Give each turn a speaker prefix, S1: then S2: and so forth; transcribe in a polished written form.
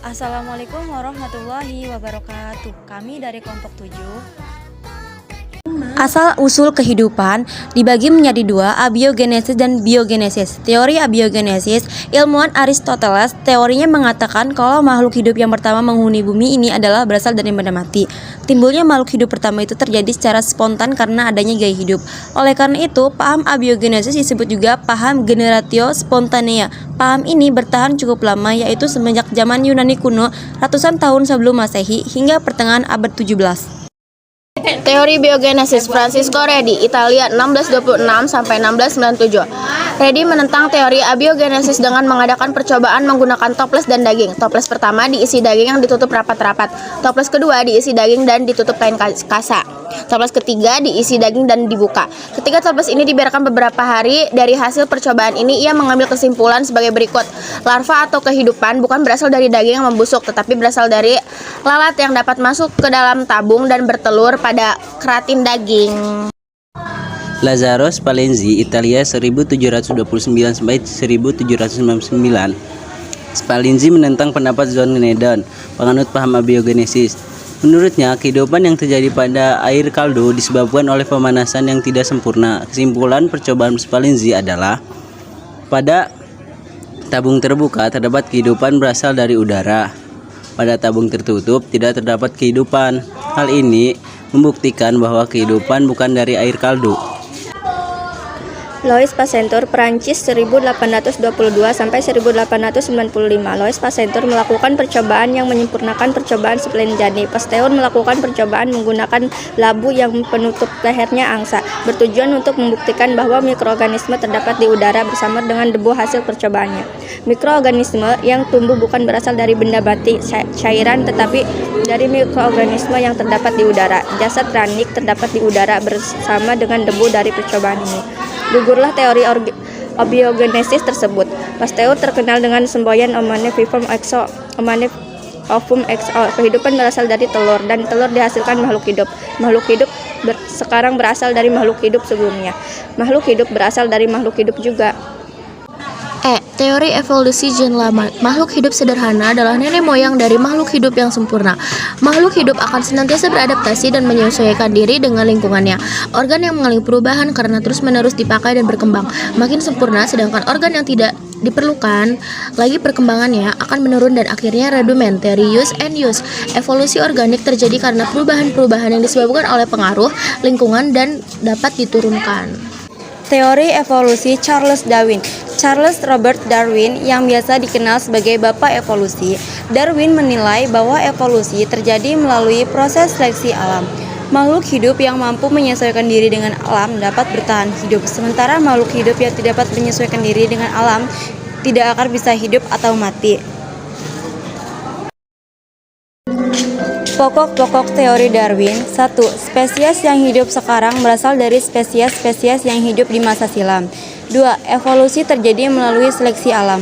S1: Assalamualaikum warahmatullahi wabarakatuh. Kami dari kelompok 7. Asal-usul kehidupan dibagi menjadi dua, abiogenesis dan biogenesis. Teori abiogenesis, ilmuwan Aristoteles, teorinya mengatakan kalau makhluk hidup yang pertama menghuni bumi ini adalah berasal dari benda mati. Timbulnya makhluk hidup pertama itu terjadi secara spontan karena adanya gaya hidup. Oleh karena itu, paham abiogenesis disebut juga paham generatio spontanea. Paham ini bertahan cukup lama, yaitu semenjak zaman Yunani kuno ratusan tahun sebelum Masehi hingga pertengahan abad 17.
S2: Teori biogenesis, Francisco Redi, Italia 1626 sampai 1697. Redi menentang teori abiogenesis dengan mengadakan percobaan menggunakan toples dan daging. Toples pertama diisi daging yang ditutup rapat-rapat. Toples kedua diisi daging dan ditutup kain kasa. Toples ketiga diisi daging dan dibuka. Ketika toples ini dibiarkan beberapa hari, dari hasil percobaan ini ia mengambil kesimpulan sebagai berikut. Larva atau kehidupan bukan berasal dari daging yang membusuk, tetapi berasal dari lalat yang dapat masuk ke dalam tabung dan bertelur pada keratin daging.
S3: Lazzaro Spallanzani, Italia 1729 sampai 1799. Spallanzani menentang pendapat John Gnedon, penganut paham abiogenesis. Menurutnya, kehidupan yang terjadi pada air kaldu disebabkan oleh pemanasan yang tidak sempurna. Kesimpulan percobaan Spallanzani adalah pada tabung terbuka terdapat kehidupan berasal dari udara. Pada tabung tertutup tidak terdapat kehidupan. Hal ini membuktikan bahwa kehidupan bukan dari air kaldu.
S4: Louis Pasteur, Perancis 1822 sampai 1895. Louis Pasteur melakukan percobaan yang menyempurnakan percobaan Spallanzani. Pasteur melakukan percobaan menggunakan labu yang penutup lehernya angsa, bertujuan untuk membuktikan bahwa mikroorganisme terdapat di udara bersama dengan debu hasil percobaannya. Mikroorganisme yang tumbuh bukan berasal dari benda mati, cairan, tetapi dari mikroorganisme yang terdapat di udara. Jasad ranik terdapat di udara bersama dengan debu dari percobaan ini. Gugurlah teori abiogenesis tersebut. Pasteur terkenal dengan semboyan omane vivum exo, omane ovum exo. Kehidupan berasal dari telur, dan telur dihasilkan makhluk hidup. Makhluk hidup sekarang berasal dari makhluk hidup sebelumnya. Makhluk hidup berasal dari makhluk hidup juga.
S2: Teori evolusi Jean Lamart. Makhluk hidup sederhana adalah nenek moyang dari makhluk hidup yang sempurna. Makhluk hidup akan senantiasa beradaptasi dan menyesuaikan diri dengan lingkungannya. Organ yang mengalami perubahan karena terus-menerus dipakai dan berkembang makin sempurna, sedangkan organ yang tidak diperlukan lagi perkembangannya akan menurun dan akhirnya rudimentary use and use. Evolusi organik terjadi karena perubahan-perubahan yang disebabkan oleh pengaruh lingkungan dan dapat diturunkan.
S1: Teori evolusi Charles Darwin. Charles Robert Darwin, yang biasa dikenal sebagai Bapak Evolusi. Darwin menilai bahwa evolusi terjadi melalui proses seleksi alam. Makhluk hidup yang mampu menyesuaikan diri dengan alam dapat bertahan hidup, sementara makhluk hidup yang tidak dapat menyesuaikan diri dengan alam tidak akan bisa hidup atau mati. Pokok-pokok teori Darwin. 1. Spesies yang hidup sekarang berasal dari spesies-spesies yang hidup di masa silam. 2. Evolusi terjadi melalui seleksi alam.